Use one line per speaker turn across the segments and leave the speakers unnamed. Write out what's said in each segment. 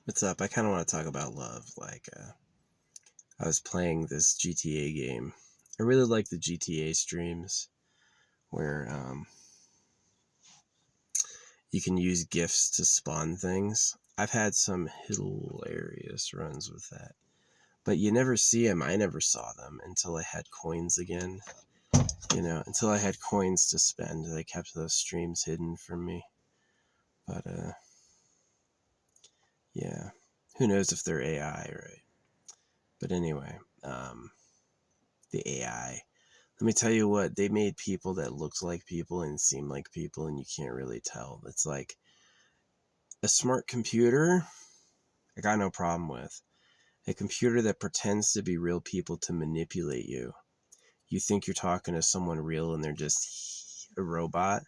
What's up? I kind of want to talk about love. I was playing this GTA game. I really like the GTA streams where you can use gifts to spawn things. I've had some hilarious runs with that. But you never see them. I never saw them until I had coins again. Until I had coins to spend. They kept those streams hidden from me. But, yeah. Who knows if they're AI, right? But anyway, the AI. Let me tell you what, they made people that looked like people and seemed like people, and you can't really tell. It's like a smart computer, I got no problem with. A computer that pretends to be real people to manipulate you. You think you're talking to someone real and they're just a robot.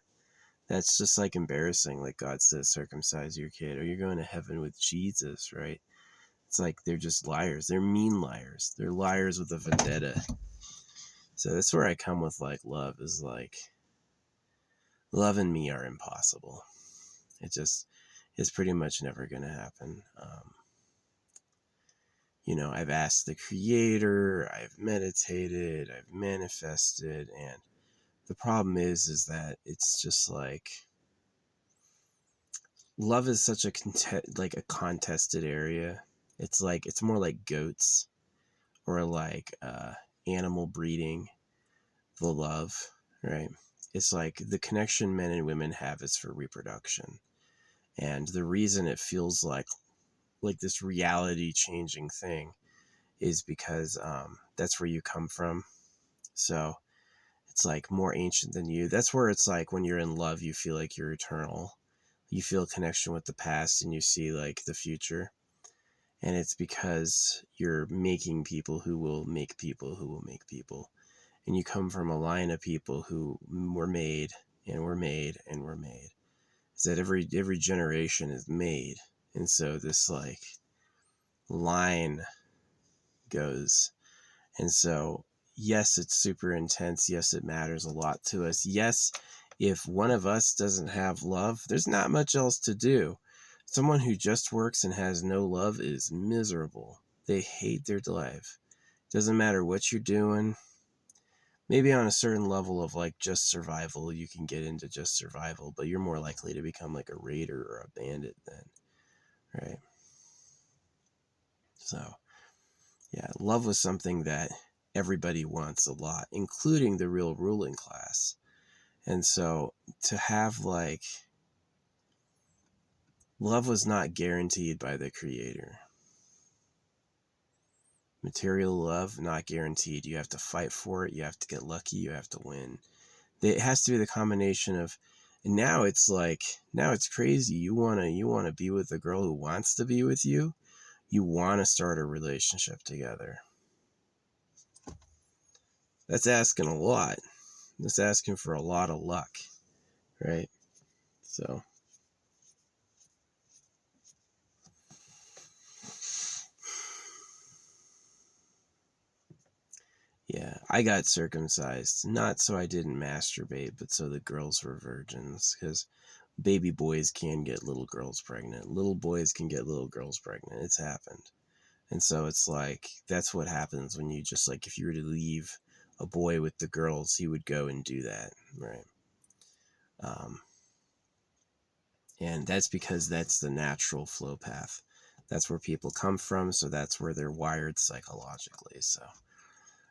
That's just like embarrassing. Like God says, circumcise your kid, or you're going to heaven with Jesus, right? It's like they're just liars. They're mean liars. They're liars with a vendetta. So that's where I come with like love is like love and me are impossible. It just is pretty much never going to happen. I've asked the creator, I've meditated, I've manifested, and the problem is that it's just like love is such a like a contested area. It's like it's more like goats or like animal breeding, the love, right? It's like the connection men and women have is for reproduction. And the reason it feels like this reality changing thing is because that's where you come from. So it's like more ancient than you. That's where it's like when you're in love, you feel like you're eternal. You feel a connection with the past and you see like the future. And it's because you're making people who will make people who will make people. And you come from a line of people who were made and were made and were made. Is that every generation is made. And so this like line goes. And so, yes, it's super intense. Yes, it matters a lot to us. Yes, if one of us doesn't have love, there's not much else to do. Someone who just works and has no love is miserable. They hate their life. Doesn't matter what you're doing. Maybe on a certain level of like just survival, you can get into just survival, but you're more likely to become like a raider or a bandit then, right? So, yeah, love was something that everybody wants a lot, including the real ruling class. And so to have like love was not guaranteed by the creator. Material love, not guaranteed. You have to fight for it. You have to get lucky. You have to win. It has to be the combination of, and now it's like, now it's crazy. You want to be with a girl who wants to be with you. You want to start a relationship together. That's asking a lot. That's asking for a lot of luck, right? So, yeah, I got circumcised, not so I didn't masturbate, but so the girls were virgins, because baby boys can get little girls pregnant. Little boys can get little girls pregnant. It's happened. And so it's like, that's what happens when you just like, if you were to leave a boy with the girls, he would go and do that, right? Um, and that's because that's the natural flow path. That's where people come from, so that's where they're wired psychologically. So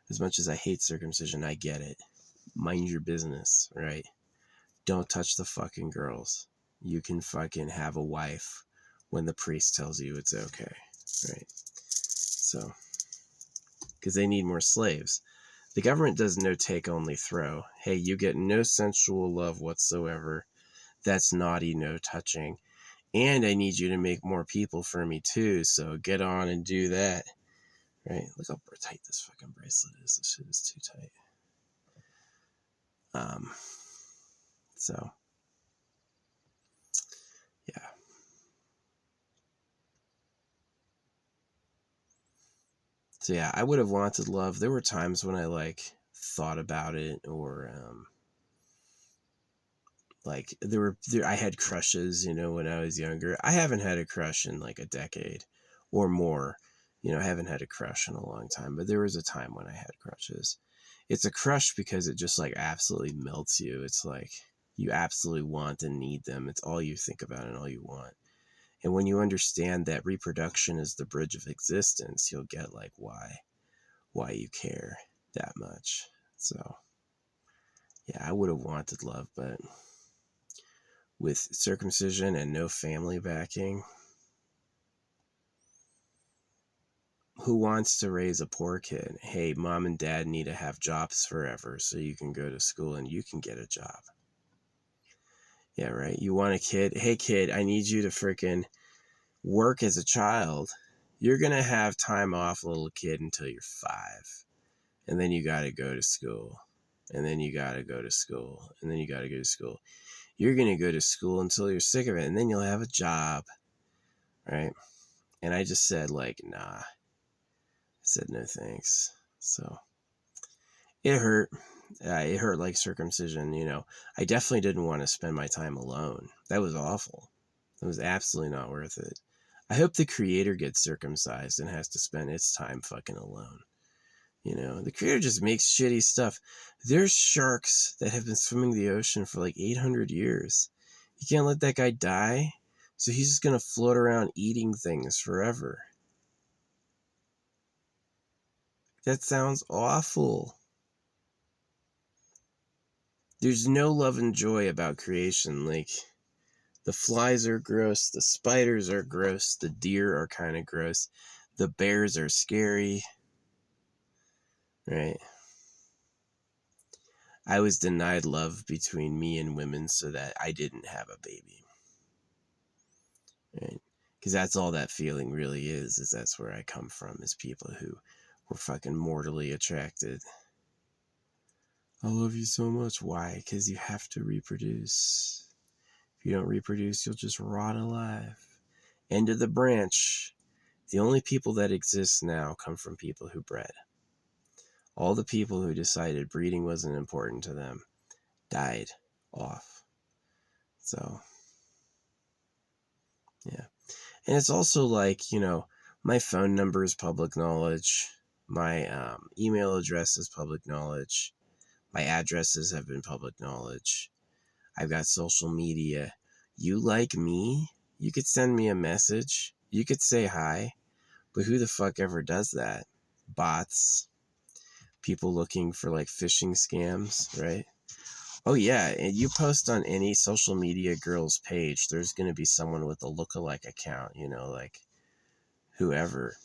as much as I hate circumcision, I get it. Mind your business, right? Don't touch the fucking girls. You can fucking have a wife when the priest tells you it's okay, right? So, because they need more slaves. The government does no take, only throw. Hey, you get no sensual love whatsoever. That's naughty, no touching. And I need you to make more people for me too, so get on and do that. Right? Look how tight this fucking bracelet is. This shit is too tight. Um, so, yeah. So yeah, I would have wanted love. There were times when I like thought about it, or Like I had crushes, you know, when I was younger. I haven't had a crush in like a decade or more. You know, I haven't had a crush in a long time, but there was a time when I had crushes. It's a crush because it just like absolutely melts you. It's like you absolutely want and need them. It's all you think about and all you want. And when you understand that reproduction is the bridge of existence, you'll get like why you care that much. So, yeah, I would have wanted love, but with circumcision and no family backing, who wants to raise a poor kid? Hey, mom and dad need to have jobs forever so you can go to school and you can get a job. Yeah, right. You want a kid? Hey, kid, I need you to freaking work as a child. You're going to have time off, little kid, until you're 5. And then you got to go to school. And then you got to go to school. And then you got to go to school. You're going to go to school until you're sick of it. And then you'll have a job. Right? And I just said, like, nah. I said no thanks. So it hurt. It hurt like circumcision, you know. I definitely didn't want to spend my time alone. That was awful. It was absolutely not worth it. I hope the creator gets circumcised and has to spend its time fucking alone. You know, the creator just makes shitty stuff. There's sharks that have been swimming the ocean for like 800 years. You can't let that guy die. So he's just going to float around eating things forever. That sounds awful. There's no love and joy about creation. Like, the flies are gross, the spiders are gross, the deer are kind of gross, the bears are scary. Right? I was denied love between me and women so that I didn't have a baby. Right? Because that's all that feeling really is that's where I come from, is people who were fucking mortally attracted. I love you so much. Why? Because you have to reproduce. If you don't reproduce, you'll just rot alive. End of the branch. The only people that exist now come from people who bred. All the people who decided breeding wasn't important to them died off. So, yeah. And it's also like, you know, my phone number is public knowledge. My email address is public knowledge. My addresses have been public knowledge. I've got social media. You like me? You could send me a message. You could say hi. But who the fuck ever does that? Bots. People looking for like phishing scams, right? Oh yeah, and you post on any social media girl's page, there's going to be someone with a lookalike account, you know, like whoever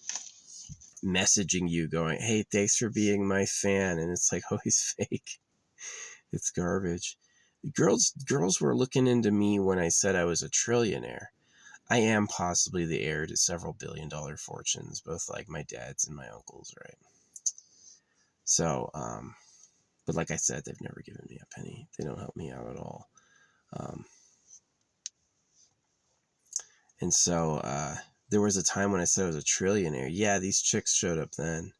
messaging you going, hey, thanks for being my fan. And it's like always fake. It's garbage. Girls were looking into me when I said I was a trillionaire. I am possibly the heir to several $billion fortunes, both like my dad's and my uncle's, right? So, but like I said, they've never given me a penny. They don't help me out at all. And so there was a time when I said I was a trillionaire. Yeah, these chicks showed up then.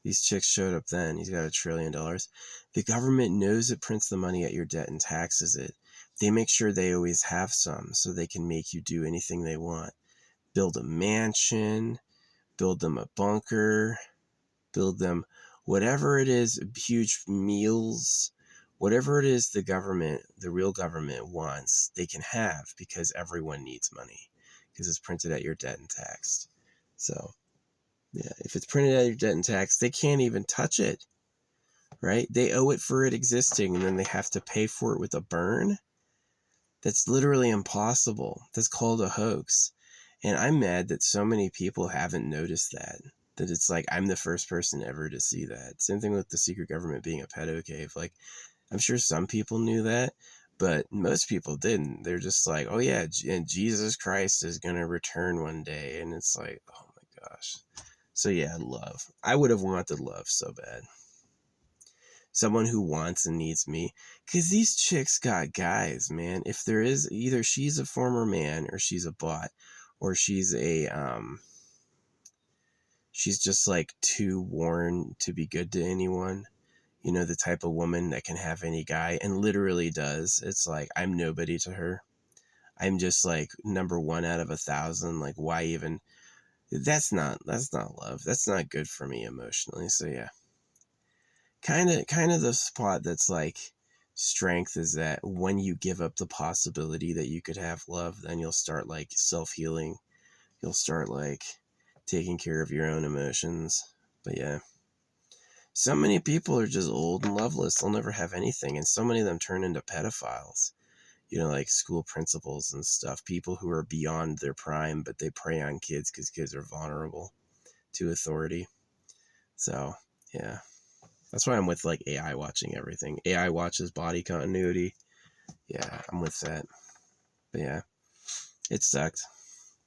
He's got $1 trillion. The government knows it prints the money at your debt and taxes it. They make sure they always have some so they can make you do anything they want. Build a mansion, build them a bunker, build them whatever it is, huge meals, whatever it is the real government wants, they can have because everyone needs money because it's printed at your debt and taxed. So, yeah, if it's printed at your debt and taxed, they can't even touch it, right? They owe it for it existing and then they have to pay for it with a burn. That's literally impossible. That's called a hoax. And I'm mad that so many people haven't noticed that. That it's like I'm the first person ever to see that. Same thing with the secret government being a pedo cave. Like, I'm sure some people knew that, but most people didn't. They're just like, oh yeah, and Jesus Christ is going to return one day. And it's like, oh my gosh. So yeah, love. I would have wanted love so bad. Someone who wants and needs me. Because these chicks got guys, man. If there is, either she's a former man or she's a bot or she's she's just like too worn to be good to anyone. You know, the type of woman that can have any guy, and literally does. It's like, I'm nobody to her. I'm just like number one out of 1,000. Like, why even? That's not love. That's not good for me emotionally. So yeah, kind of the spot that's like strength is that when you give up the possibility that you could have love, then you'll start like self-healing. You'll start like taking care of your own emotions. But yeah, so many people are just old and loveless. They'll never have anything. And so many of them turn into pedophiles, you know, like school principals and stuff, people who are beyond their prime, but they prey on kids because kids are vulnerable to authority. So yeah, that's why I'm with like AI watching everything. AI watches body continuity. Yeah, I'm with that. But yeah, it sucked.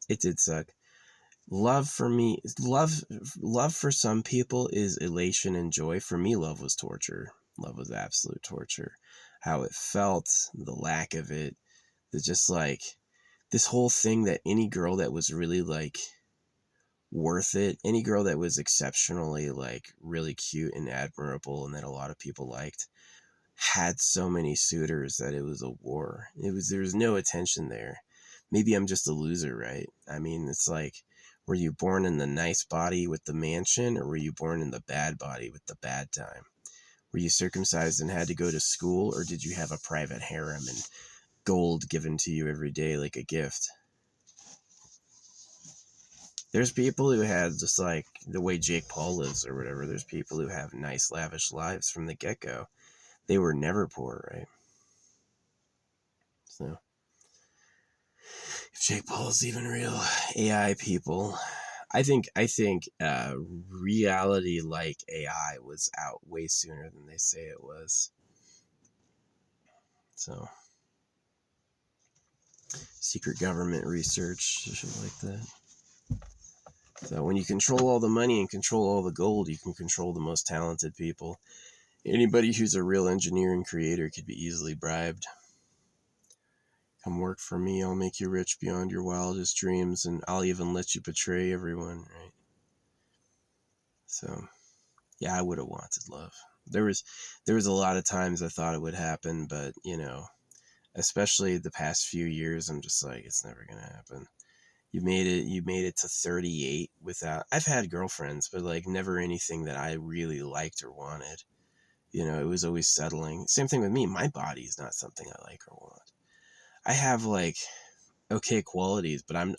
It did suck. Love for me, love for some people is elation and joy. For me, love was torture. Love was absolute torture. How it felt, the lack of it, the just like this whole thing that any girl that was really like worth it, any girl that was exceptionally like really cute and admirable and that a lot of people liked, had so many suitors that it was a war. There was no attention there. Maybe I'm just a loser, right? I mean, it's like, were you born in the nice body with the mansion, or were you born in the bad body with the bad time? Were you circumcised and had to go to school, or did you have a private harem and gold given to you every day like a gift? There's people who had just like the way Jake Paul lives or whatever. There's people who have nice, lavish lives from the get-go. They were never poor, right? So if Jake Paul is even real, AI people, I think reality like AI was out way sooner than they say it was. So secret government research, shit like that. So when you control all the money and control all the gold, you can control the most talented people. Anybody who's a real engineer and creator could be easily bribed. Come work for me, I'll make you rich beyond your wildest dreams, and I'll even let you betray everyone, right? So yeah, I would have wanted love. There was a lot of times I thought it would happen, but you know, especially the past few years, I'm just like, it's never gonna happen. You made it to 38 without, I've had girlfriends, but like never anything that I really liked or wanted. You know, it was always settling. Same thing with me. My body is not something I like or want. I have like okay qualities, but I'm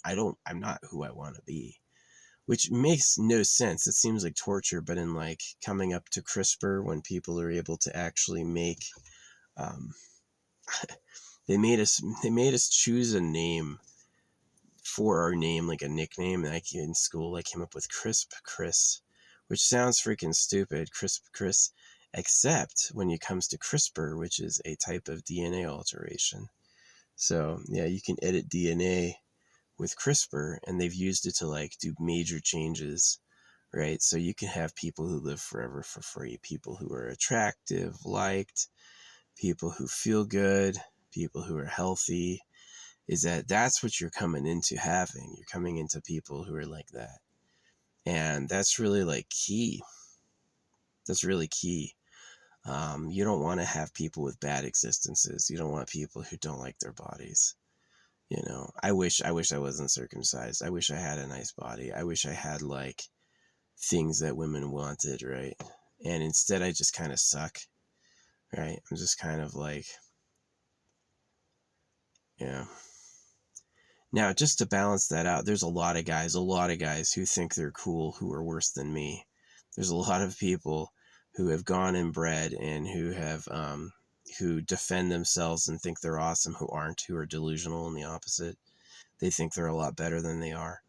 not who I want to be, which makes no sense. It seems like torture, but in like coming up to CRISPR, when people are able to actually make, um, they made us choose a name for our name, like a nickname. And in school, I came up with Crisp Chris, which sounds freaking stupid, Crisp Chris, except when it comes to CRISPR, which is a type of DNA alteration. So yeah, you can edit DNA with CRISPR, and they've used it to like do major changes, right? So you can have people who live forever for free, people who are attractive, liked, people who feel good, people who are healthy. That's what you're coming into having. You're coming into people who are like that. And that's really like key. That's really key. You don't want to have people with bad existences. You don't want people who don't like their bodies. You know, I wish I wasn't circumcised. I wish I had a nice body. I wish I had like things that women wanted, right? And instead I just kind of suck, right? I'm just kind of like, yeah. Now, just to balance that out, there's a lot of guys who think they're cool who are worse than me. There's a lot of people who have gone and bred and who defend themselves and think they're awesome, who aren't, who are delusional in the opposite. They think they're a lot better than they are.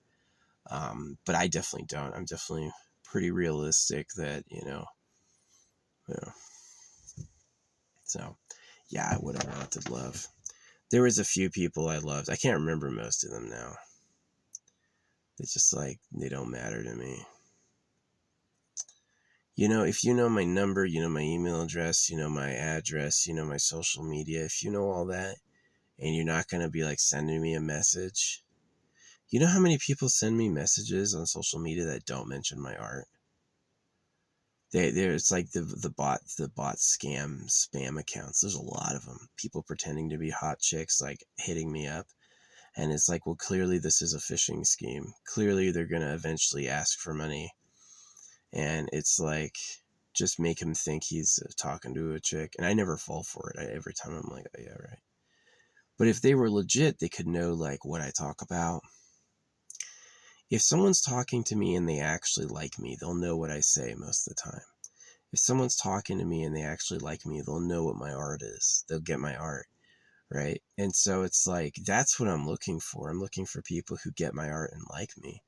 But I definitely don't. I'm definitely pretty realistic that, you know. So, yeah, I would have wanted love. There was a few people I loved. I can't remember most of them now. It's just like, they don't matter to me. You know, if you know my number, you know my email address, you know my address, you know my social media, if you know all that, and you're not going to be like sending me a message. You know how many people send me messages on social media that don't mention my art? It's like the bot spam accounts. There's a lot of them. People pretending to be hot chicks, like hitting me up, and it's like, well, clearly this is a phishing scheme. Clearly they're gonna eventually ask for money, and it's like, just make him think he's talking to a chick. And I never fall for it. Every time I'm like, oh yeah, right. But if they were legit, they could know like what I talk about. If someone's talking to me and they actually like me, they'll know what I say most of the time. If someone's talking to me and they actually like me, they'll know what my art is. They'll get my art, right? And so it's like, that's what I'm looking for. I'm looking for people who get my art and like me.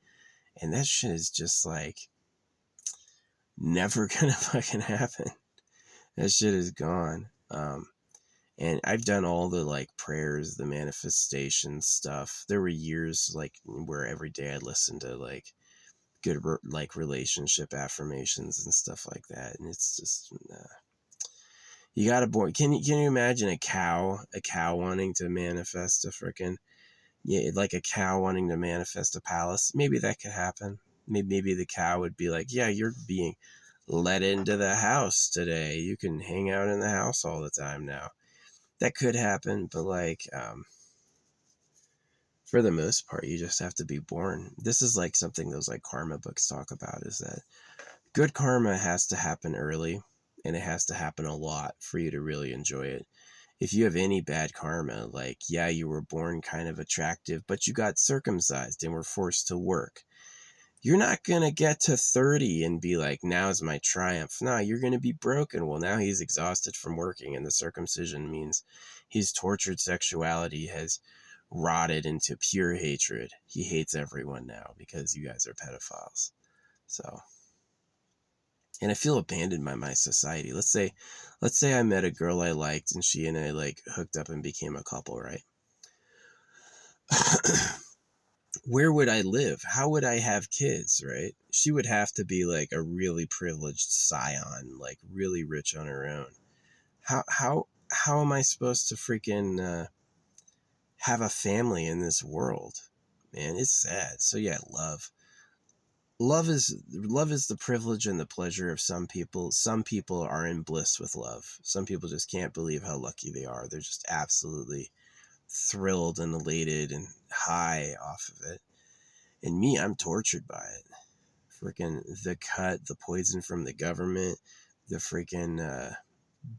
And that shit is just like never gonna fucking happen. That shit is gone. And I've done all the like prayers, the manifestation stuff. There were years like where every day I listened to like good like relationship affirmations and stuff like that. And it's just you gotta born. Can you imagine a cow wanting to manifest a freaking, yeah, like a cow wanting to manifest a palace? Maybe that could happen. Maybe the cow would be like, yeah, you're being let into the house today. You can hang out in the house all the time now. That could happen, but like, for the most part, you just have to be born. This is like something those like karma books talk about, is that good karma has to happen early, and it has to happen a lot for you to really enjoy it. If you have any bad karma, like, yeah, you were born kind of attractive, but you got circumcised and were forced to work, you're not going to get to 30 and be like, now's my triumph. No, you're going to be broken. Well, now he's exhausted from working, and the circumcision means his tortured sexuality has rotted into pure hatred. He hates everyone now because you guys are pedophiles. So, and I feel abandoned by my society. Let's say I met a girl I liked, and she and I like hooked up and became a couple, right? Where would I live? How would I have kids, right? She would have to be like a really privileged scion, like really rich on her own. How am I supposed to freaking have a family in this world? Man, it's sad. So yeah, love. Love is the privilege and the pleasure of some people. Some people are in bliss with love. Some people just can't believe how lucky they are. They're just absolutely thrilled and elated and high off of it. And me, I'm tortured by it. Freaking the cut, the poison from the government, the freaking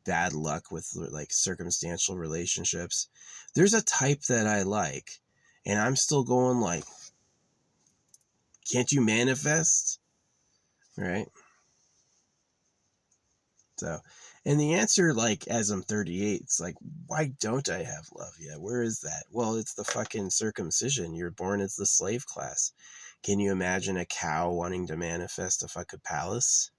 bad luck with like circumstantial relationships. There's a type that I like, and I'm still going like, can't you manifest? Right? So, and the answer, like, as I'm 38, it's like, why don't I have love yet? Where is that? Well, it's the fucking circumcision. You're born as the slave class. Can you imagine a cow wanting to manifest a fucking palace?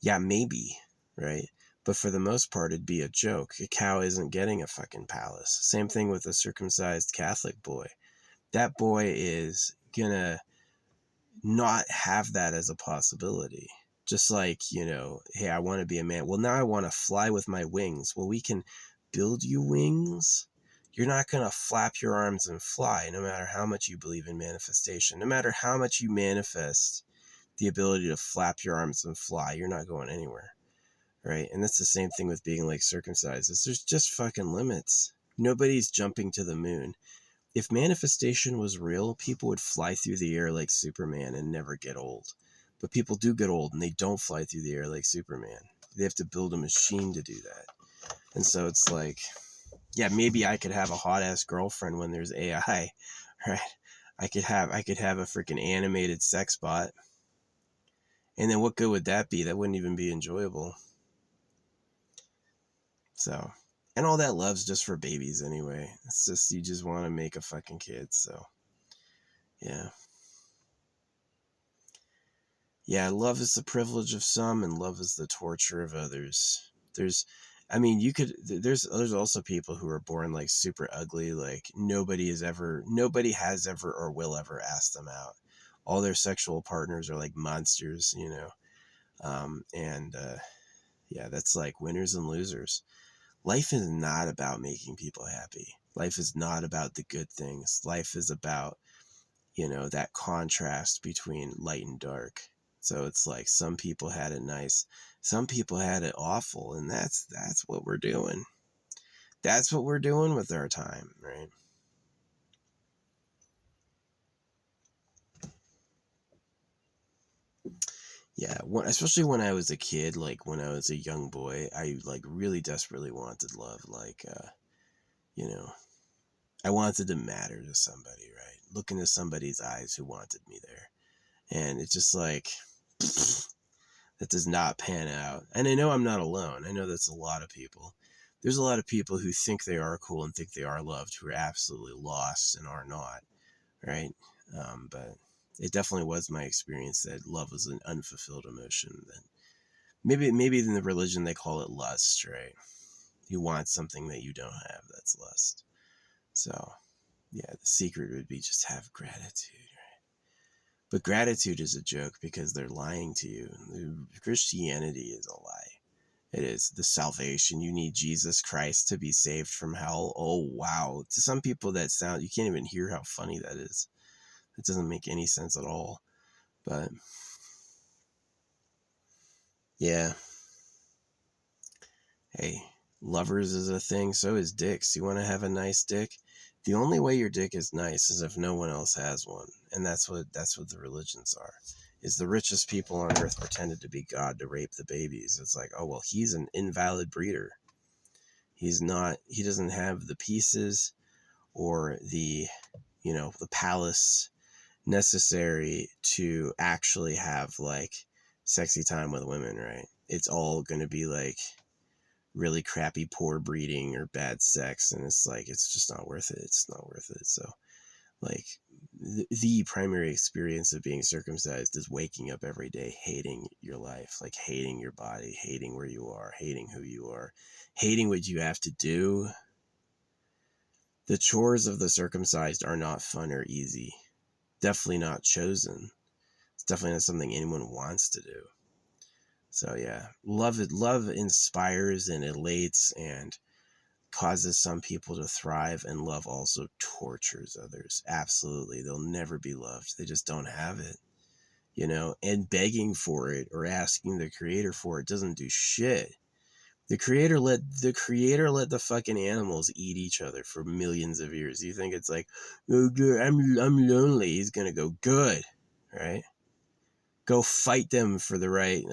Yeah, maybe, right? But for the most part, it'd be a joke. A cow isn't getting a fucking palace. Same thing with a circumcised Catholic boy. That boy is gonna not have that as a possibility. Just like, hey, I want to be a man. Well, now I want to fly with my wings. Well, we can build you wings. You're not going to flap your arms and fly, no matter how much you believe in manifestation. No matter how much you manifest the ability to flap your arms and fly, you're not going anywhere, right? And that's the same thing with being like circumcised. There's just fucking limits. Nobody's jumping to the moon. If manifestation was real, people would fly through the air like Superman and never get old. But people do get old, and they don't fly through the air like Superman. They have to build a machine to do that. And so it's like, yeah, maybe I could have a hot ass girlfriend when there's AI, right? I could have a freaking animated sex bot. And then what good would that be? That wouldn't even be enjoyable. So, and all that love's just for babies anyway. It's just, you just want to make a fucking kid. So, yeah. Yeah, love is the privilege of some, and love is the torture of others. There's there's also people who are born like super ugly, like nobody has ever or will ever ask them out. All their sexual partners are like monsters, yeah, that's like winners and losers. Life is not about making people happy. Life is not about the good things. Life is about, that contrast between light and dark. So it's like some people had it nice, some people had it awful, and that's what we're doing. That's what we're doing with our time, right? Yeah, especially when I was a kid, like when I was a young boy, I like really desperately wanted love. Like, you know, I wanted to matter to somebody, right? Look into somebody's eyes who wanted me there. And it's just like, that does not pan out. And I know I'm not alone. I know that's a lot of people. There's a lot of people who think they are cool and think they are loved who are absolutely lost and are not, right? But it definitely was my experience that love was an unfulfilled emotion. That maybe in the religion they call it lust, right? You want something that you don't have, that's lust. So yeah, the secret would be just have gratitude. But gratitude is a joke because they're lying to you. Christianity is a lie. It is the salvation. You need Jesus Christ to be saved from hell. Oh, wow. To some people that sound, you can't even hear how funny that is. It doesn't make any sense at all. But yeah. Hey, lovers is a thing. So is dicks. You want to have a nice dick? The only way your dick is nice is if no one else has one. And that's what the religions are. Is the richest people on earth pretended to be God to rape the babies. It's like, oh, well, he's an invalid breeder. He doesn't have the pieces or the palace necessary to actually have like sexy time with women, right? It's all going to be like really crappy poor breeding or bad sex, and it's like it's just not worth it. It's not worth it. So like the primary experience of being circumcised is waking up every day hating your life, like hating your body, hating where you are, hating who you are, hating what you have to do. The chores of the circumcised are not fun or easy. Definitely not chosen. It's definitely not something anyone wants to do. So yeah, love inspires and elates and causes some people to thrive, and love also tortures others. Absolutely. They'll never be loved. They just don't have it. And begging for it or asking the creator for it doesn't do shit. The creator let the fucking animals eat each other for millions of years. You think it's like, oh, I'm lonely. He's gonna go, good, right? Go fight them for the right.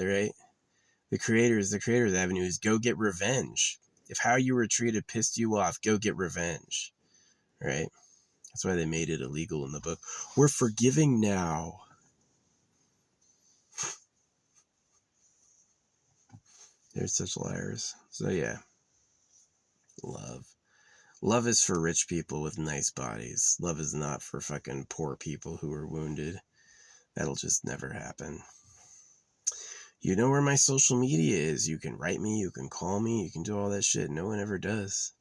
The creator's avenue is go get revenge. If how you were treated pissed you off, go get revenge, right? That's why they made it illegal in the book. We're forgiving now. They're such liars. So yeah, love. Love is for rich people with nice bodies. Love is not for fucking poor people who are wounded. That'll just never happen. You know where my social media is. You can write me, you can call me, you can do all that shit. No one ever does.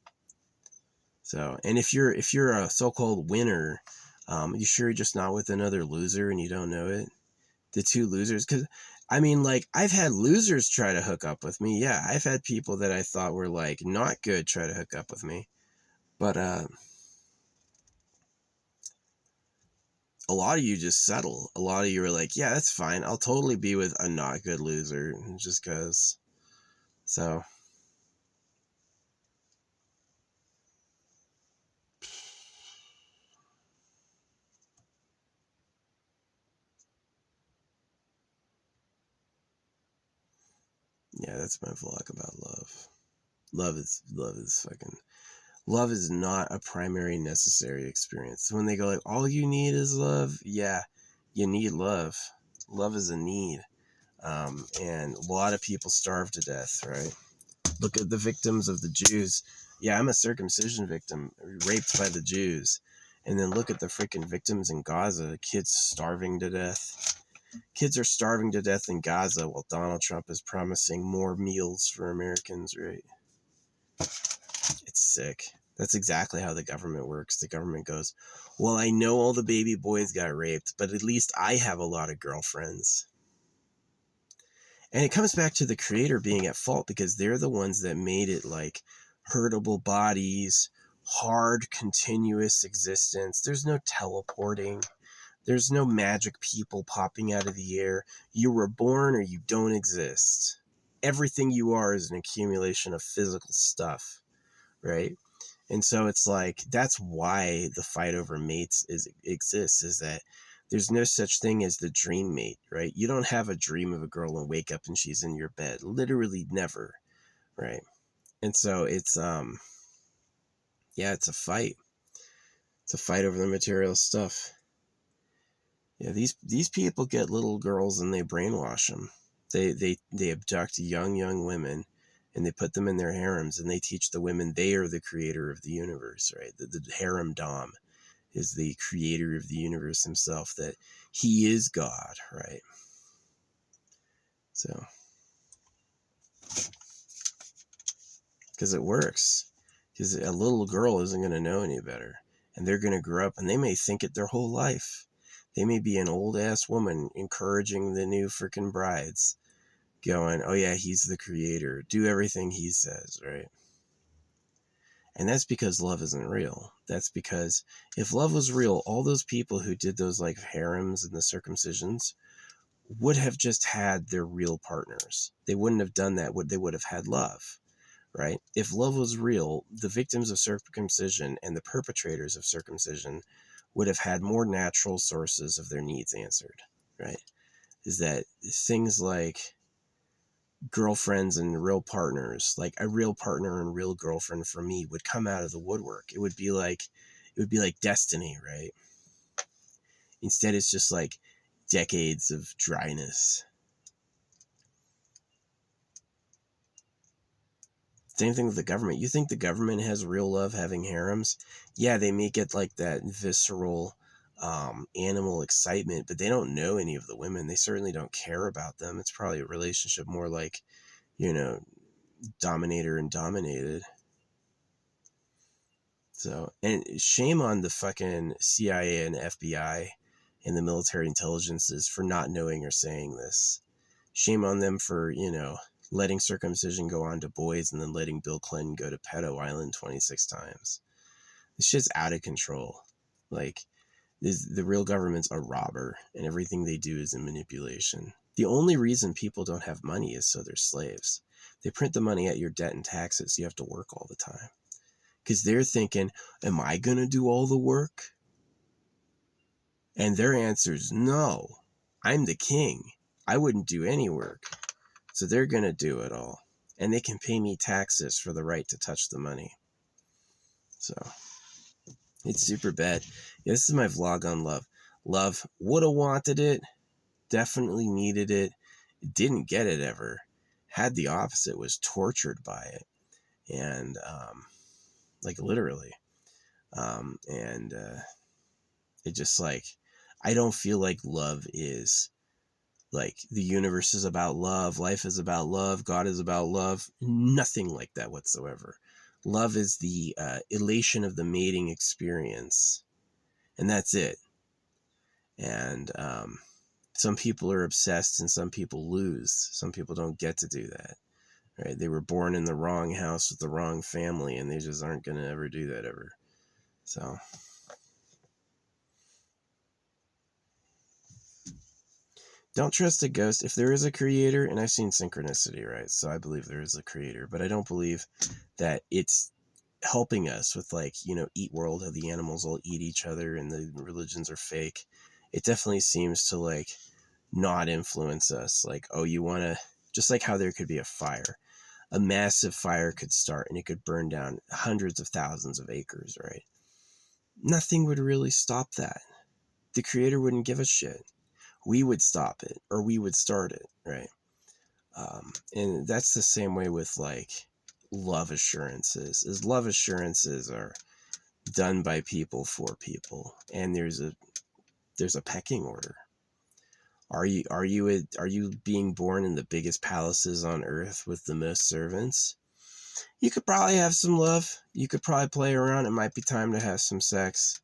So, and if you're a so-called winner, you sure you're just not with another loser and you don't know it? The two losers, because I mean, like, I've had losers try to hook up with me. Yeah, I've had people that I thought were like not good try to hook up with me, but a lot of you just settle. A lot of you are like, yeah, that's fine. I'll totally be with a not good loser just because. So. Yeah, that's my vlog about love. Love is love is not a primary necessary experience. When they go like, all you need is love, yeah, you need love. Love is a need. And a lot of people starve to death, right? Look at the victims of the Jews. Yeah, I'm a circumcision victim, raped by the Jews. And then look at the freaking victims in Gaza, kids starving to death. Kids are starving to death in Gaza while Donald Trump is promising more meals for Americans, right? It's sick. That's exactly how the government works. The government goes, well, I know all the baby boys got raped, but at least I have a lot of girlfriends. And it comes back to the creator being at fault because they're the ones that made it like hurtable bodies, hard, continuous existence. There's no teleporting. There's no magic people popping out of the air. You were born or you don't exist. Everything you are is an accumulation of physical stuff, right? And so it's like, that's why the fight over mates exists, is that there's no such thing as the dream mate, right? You don't have a dream of a girl and wake up and she's in your bed. Literally never, right? And so it's yeah, it's a fight. It's a fight over the material stuff. Yeah, these people get little girls and they brainwash them. They abduct young women and they put them in their harems and they teach the women they are the creator of the universe, right? The harem dom is the creator of the universe himself, that he is God, right? So, because it works. Because a little girl isn't going to know any better. And they're going to grow up and they may think it their whole life. They may be an old ass woman encouraging the new freaking brides, going, oh yeah, he's the creator. Do everything he says, right? And that's because love isn't real. That's because if love was real, all those people who did those like harems and the circumcisions would have just had their real partners. They wouldn't have done that. They would have had love, right? If love was real, the victims of circumcision and the perpetrators of circumcision would have had more natural sources of their needs answered, right? Is that things like girlfriends and real partners, like a real partner and real girlfriend for me, would come out of the woodwork. It would be like destiny, right? Instead, it's just like decades of dryness. Same thing with the government. You think the government has real love having harems? Yeah, they may get like that visceral animal excitement, but they don't know any of the women. They certainly don't care about them. It's probably a relationship more like, dominator and dominated. So, and shame on the fucking CIA and FBI and the military intelligences for not knowing or saying this. Shame on them for, letting circumcision go on to boys and then letting Bill Clinton go to Pedo Island 26 times. This shit's out of control. Like, the real government's a robber and everything they do is a manipulation. The only reason people don't have money is so they're slaves. They print the money at your debt and taxes, so you have to work all the time. Because they're thinking, am I going to do all the work? And their answer is no. I'm the king. I wouldn't do any work. So they're going to do it all. And they can pay me taxes for the right to touch the money. So it's super bad. Yeah, this is my vlog on love. Love would have wanted it. Definitely needed it. Didn't get it ever. Had the opposite. Was tortured by it. And, like literally. It just like, I don't feel like love is like the universe is about love, life is about love, God is about love. Nothing like that whatsoever. Love is the elation of the mating experience, and that's it. And some people are obsessed and some people lose. Some people don't get to do that, right? They were born in the wrong house with the wrong family and they just aren't going to ever do that ever. So don't trust a ghost. If there is a creator, and I've seen synchronicity, right? So I believe there is a creator, but I don't believe that it's helping us with like, eat world, how the animals all eat each other and the religions are fake. It definitely seems to like not influence us. Like, oh, you want to, just like how there could be a fire. A massive fire could start and it could burn down hundreds of thousands of acres, right? Nothing would really stop that. The creator wouldn't give a shit. We would stop it or we would start it, right? And that's the same way with like love assurances. Is love assurances are done by people for people, and there's a pecking order. Are you being born in the biggest palaces on earth with the most servants? You could probably have some love. You could probably play around. It might be time to have some sex,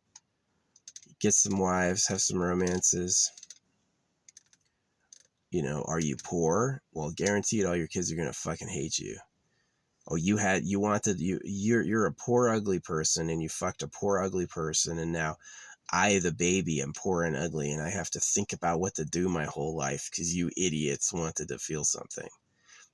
get some wives, have some romances. Are you poor? Well, guaranteed all your kids are going to fucking hate you. Oh, you're a poor, ugly person and you fucked a poor, ugly person. And now I, the baby, am poor and ugly, and I have to think about what to do my whole life because you idiots wanted to feel something.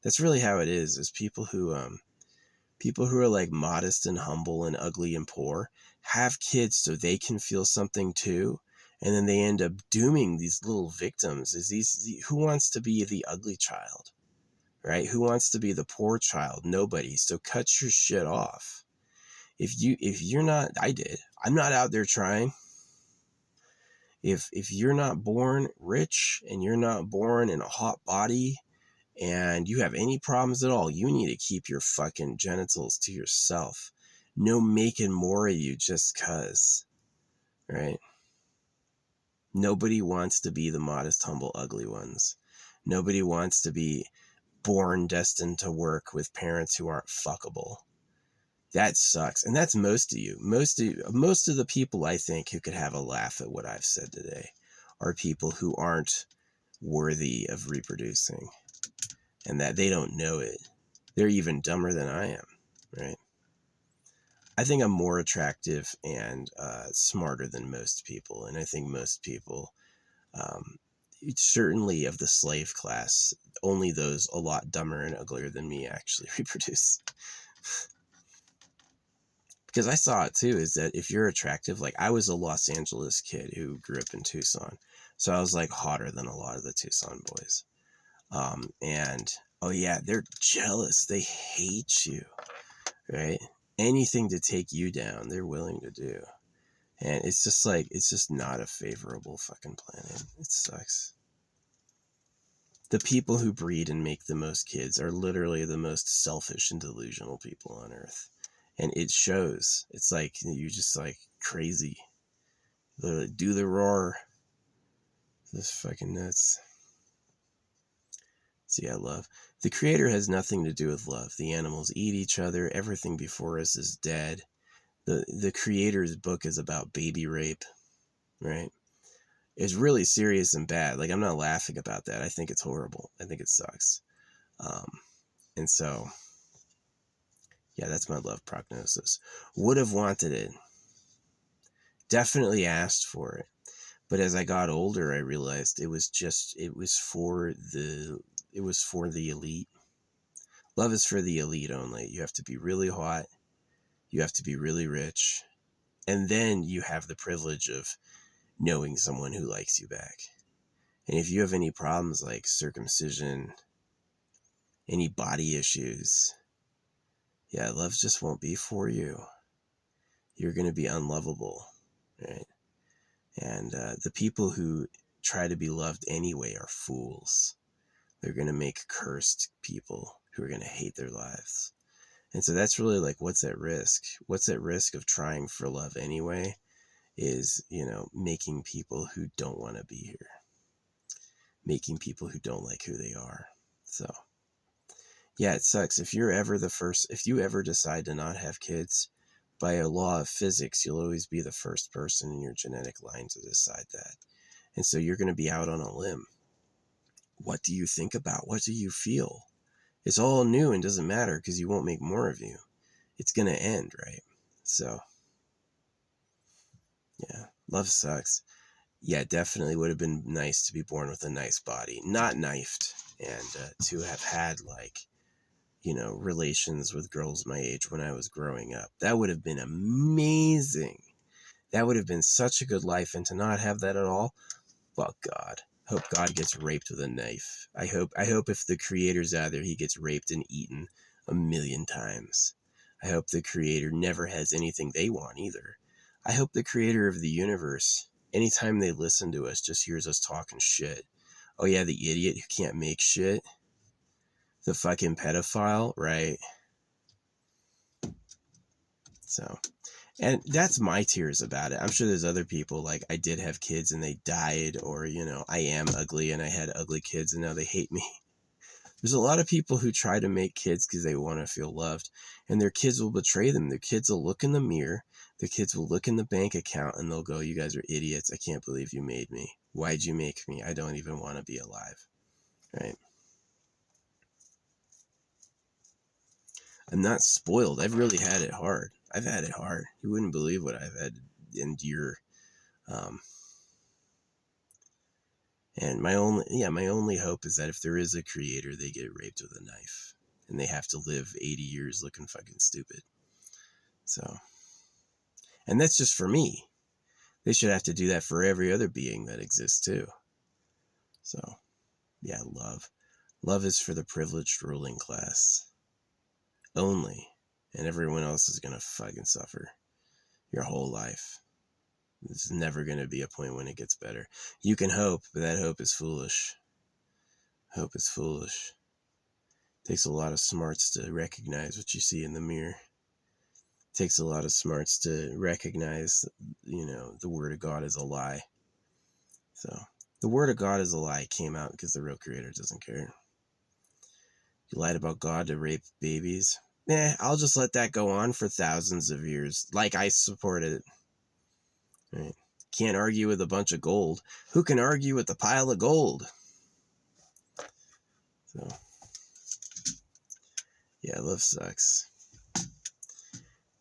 That's really how it is people who are like modest and humble and ugly and poor have kids so they can feel something too. And then they end up dooming these little victims is who wants to be the ugly child, right? Who wants to be the poor child? Nobody. So cut your shit off. If you're not, I did. I'm not out there trying. If you're not born rich and you're not born in a hot body and you have any problems at all, you need to keep your fucking genitals to yourself. No making more of you just cuz, right? Nobody wants to be the modest, humble, ugly ones. Nobody wants to be born destined to work with parents who aren't fuckable. That sucks. And that's most of you. Most of the people I think who could have a laugh at what I've said today are people who aren't worthy of reproducing and that they don't know it. They're even dumber than I am, right? I think I'm more attractive and smarter than most people. And I think most people, um, certainly of the slave class, only those a lot dumber and uglier than me actually reproduce. Because I saw it too, is that if you're attractive, like I was a Los Angeles kid who grew up in Tucson. So I was like hotter than a lot of the Tucson boys. And oh yeah, they're jealous. They hate you, right? Anything to take you down, they're willing to do. And it's just like, it's just not a favorable fucking planet. It sucks. The people who breed and make the most kids are literally the most selfish and delusional people on earth. And it shows. It's like, you just like crazy. Literally, do the roar. This fucking nuts. See, I love. The creator has nothing to do with love. The animals eat each other. Everything before us is dead. The creator's book is about baby rape, right? It's really serious and bad. Like, I'm not laughing about that. I think it's horrible. I think it sucks. And so, yeah, that's my love prognosis. Would have wanted it. Definitely asked for it. But as I got older, I realized it was for the elite. Love is for the elite only. You have to be really hot. You have to be really rich. And then you have the privilege of knowing someone who likes you back. And if you have any problems like circumcision, any body issues, yeah, love just won't be for you. You're going to be unlovable, right? And the people who try to be loved anyway are fools. They're going to make cursed people who are going to hate their lives. And so that's really like, what's at risk? What's at risk of trying for love anyway is, making people who don't want to be here. Making people who don't like who they are. So, yeah, it sucks. If you ever decide to not have kids, by a law of physics, you'll always be the first person in your genetic line to decide that. And so you're going to be out on a limb. What do you think about? What do you feel? It's all new and doesn't matter because you won't make more of you. It's going to end, right? So, yeah, love sucks. Yeah, definitely would have been nice to be born with a nice body, not knifed, and to have had relations with girls my age when I was growing up. That would have been amazing. That would have been such a good life, and to not have that at all, fuck God. Hope God gets raped with a knife. I hope if the creator's out there, he gets raped and eaten 1,000,000 times. I hope the creator never has anything they want either. I hope the creator of the universe, anytime they listen to us, just hears us talking shit. Oh yeah, the idiot who can't make shit. The fucking pedophile, right? So, and that's my tears about it. I'm sure there's other people, like I did have kids and they died, or, I am ugly and I had ugly kids and now they hate me. There's a lot of people who try to make kids because they want to feel loved, and their kids will betray them. Their kids will look in the mirror, their kids will look in the bank account, and they'll go, you guys are idiots. I can't believe you made me. Why'd you make me? I don't even want to be alive, right? I'm not spoiled. I've really had it hard. I've had it hard. You wouldn't believe what I've had to endure Um, and my only hope is that if there is a creator, they get raped with a knife and they have to live 80 years looking fucking stupid. So, and that's just for me. They should have to do that for every other being that exists too. So, yeah, love. Love is for the privileged ruling class only, and everyone else is gonna fucking suffer your whole life. There's never gonna be a point when it gets better. You can hope, but that hope is foolish. Hope is foolish. It takes a lot of smarts to recognize what you see in the mirror. It takes a lot of smarts to recognize, the word of God is a lie. So, the word of God is a lie came out because the real creator doesn't care. You lied about God to rape babies. I'll just let that go on for thousands of years, like I supported it. Right? Can't argue with a bunch of gold. Who can argue with a pile of gold? So, yeah, love sucks.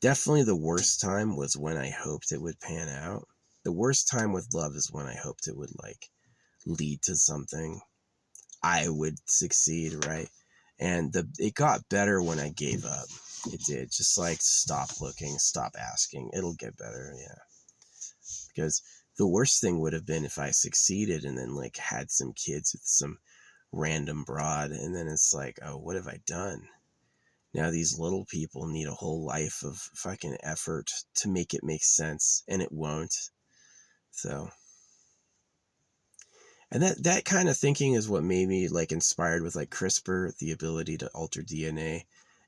Definitely the worst time was when I hoped it would pan out. The worst time with love is when I hoped it would lead to something. I would succeed, right? And it got better when I gave up. It did. Just stop looking, stop asking. It'll get better, yeah. Because the worst thing would have been if I succeeded and then had some kids with some random broad, and then it's oh, what have I done? Now these little people need a whole life of fucking effort to make it make sense, and it won't. So, and that kind of thinking is what made me inspired with CRISPR, the ability to alter DNA,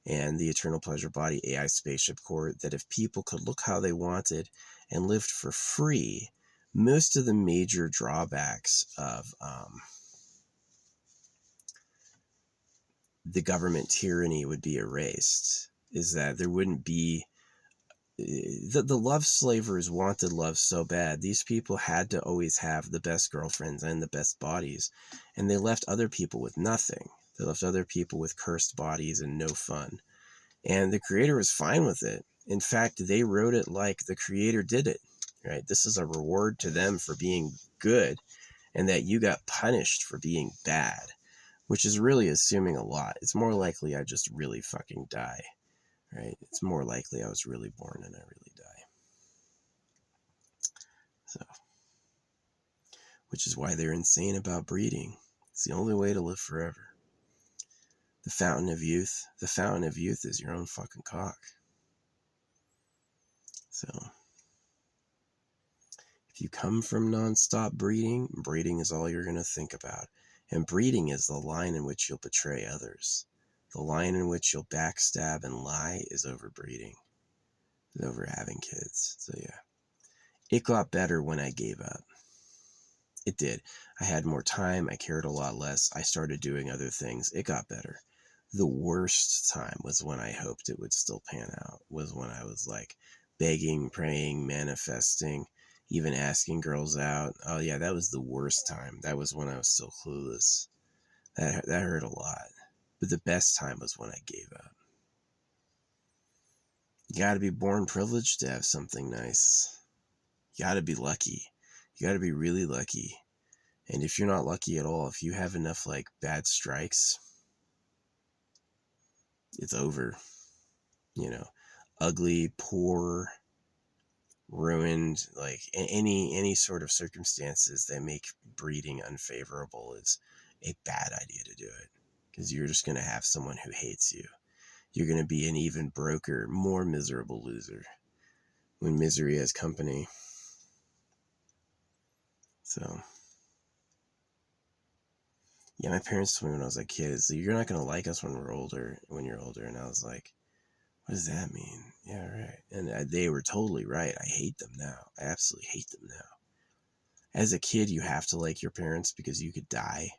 and the Eternal Pleasure Body AI spaceship core, that if people could look how they wanted and lived for free, most of the major drawbacks of the government tyranny would be erased. Is that there wouldn't be the love slavers wanted love so bad. These people had to always have the best girlfriends and the best bodies, and they left other people with nothing. They left other people with cursed bodies and no fun. And the creator was fine with it. In fact, they wrote it like the creator did it, right? This is a reward to them for being good, and that you got punished for being bad, which is really assuming a lot. It's more likely I just really fucking die, right? It's more likely I was really born and I really die. So, which is why they're insane about breeding. It's the only way to live forever. The fountain of youth is your own fucking cock. So, if you come from nonstop breeding, breeding is all you're going to think about. And breeding is the line in which you'll betray others. The line in which you'll backstab and lie is overbreeding. Is over having kids. So yeah. It got better when I gave up. It did. I had more time. I cared a lot less. I started doing other things. It got better. The worst time was when I hoped it would still pan out, was when I was begging, praying, manifesting, even asking girls out. Oh yeah, that was the worst time. That was when I was still clueless. That hurt a lot. But the best time was when I gave up. You gotta be born privileged to have something nice. You gotta be lucky. You gotta be really lucky. And if you're not lucky at all, if you have enough bad strikes, it's over. Ugly, poor, ruined, any sort of circumstances that make breeding unfavorable is a bad idea to do it. Because you're just going to have someone who hates you. You're going to be an even broker, more miserable loser when misery has company. So, yeah, my parents told me when I was a kid, so you're not going to like us when you're older. And I was like, what does that mean? Yeah, right. And they were totally right. I hate them now. I absolutely hate them now. As a kid, you have to like your parents because you could die.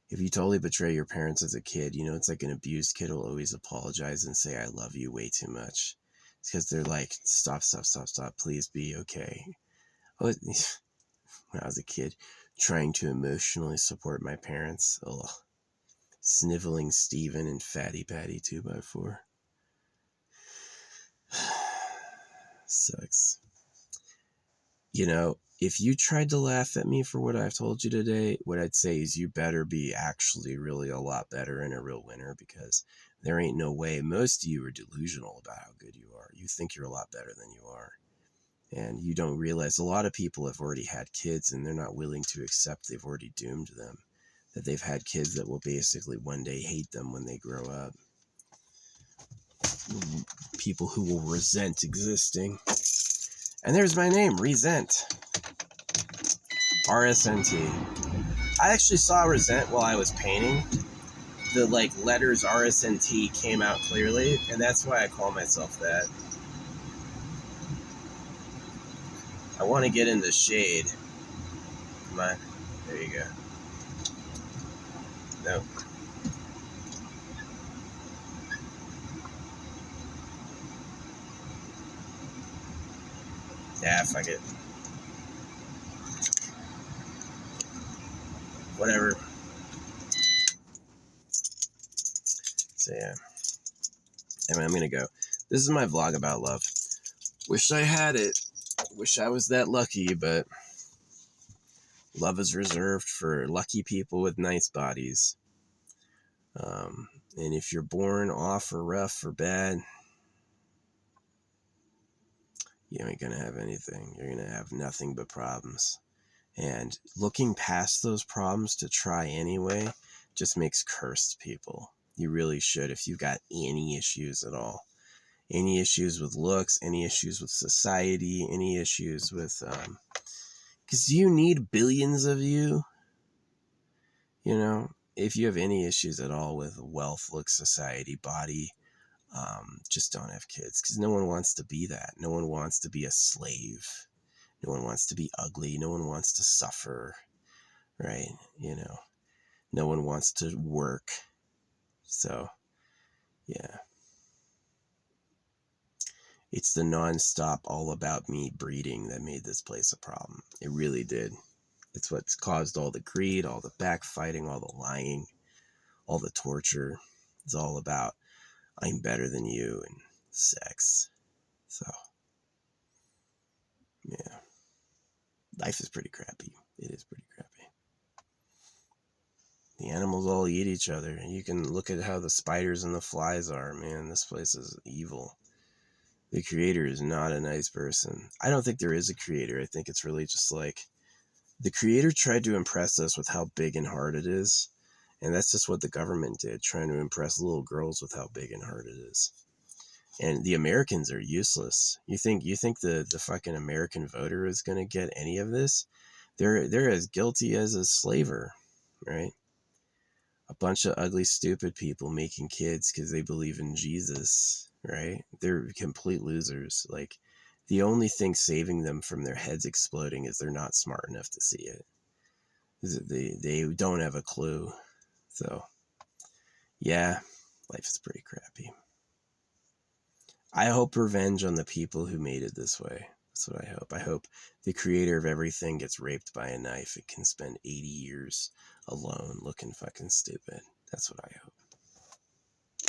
If you totally betray your parents as a kid, it's like an abused kid will always apologize and say, I love you way too much. It's because they're like, stop, please be okay. When I was a kid, trying to emotionally support my parents, sniveling Steven and Fatty Patty 2x4. Sucks. if you tried to laugh at me for what I've told you today, what I'd say is you better be actually really a lot better and a real winner, because there ain't no way. Most of you are delusional about how good you are. You think you're a lot better than you are. And you don't realize a lot of people have already had kids and they're not willing to accept they've already doomed them. That they've had kids that will basically one day hate them when they grow up. People who will resent existing. And there's my name, Resent. RSNT. I actually saw Resent while I was painting. The letters RSNT came out clearly, and that's why I call myself that. I want to get in the shade. Come on. There you go. Nope. Yeah, fuck it. Whatever. So yeah. Anyway, I'm gonna go. This is my vlog about love. Wish I had it. Wish I was that lucky, but love is reserved for lucky people with nice bodies. And if you're born off or rough or bad, you ain't gonna have anything. You're gonna have nothing but problems. And looking past those problems to try anyway just makes cursed people. You really should, if you've got any issues at all. Any issues with looks, any issues with society, any issues with... because you need billions of you. You know, if you have any issues at all with wealth, looks, society, body, just don't have kids, because no one wants to be that. No one wants to be a slave. No one wants to be ugly. No one wants to suffer, right? You know, no one wants to work. So, yeah. It's the nonstop all about me breeding that made this place a problem. It really did. It's what's caused all the greed, all the backfighting, all the lying, all the torture. It's all about I'm better than you and sex. So, yeah. Life is pretty crappy. It is pretty crappy. The animals all eat each other. You can look at how the spiders and the flies are, man. This place is evil. The creator is not a nice person. I don't think there is a creator. I think it's really just like the creator tried to impress us with how big and hard it is. And that's just what the government did, trying to impress little girls with how big and hard it is. And the Americans are useless. You think the fucking American voter is going to get any of this? They're as guilty as a slaver, right? A bunch of ugly, stupid people making kids because they believe in Jesus, right? They're complete losers. Like, the only thing saving them from their heads exploding is they're not smart enough to see it. They don't have a clue. So, yeah, life is pretty crappy. I hope revenge on the people who made it this way. That's what I hope. I hope the creator of everything gets raped by a knife and can spend 80 years alone looking fucking stupid. That's what I hope.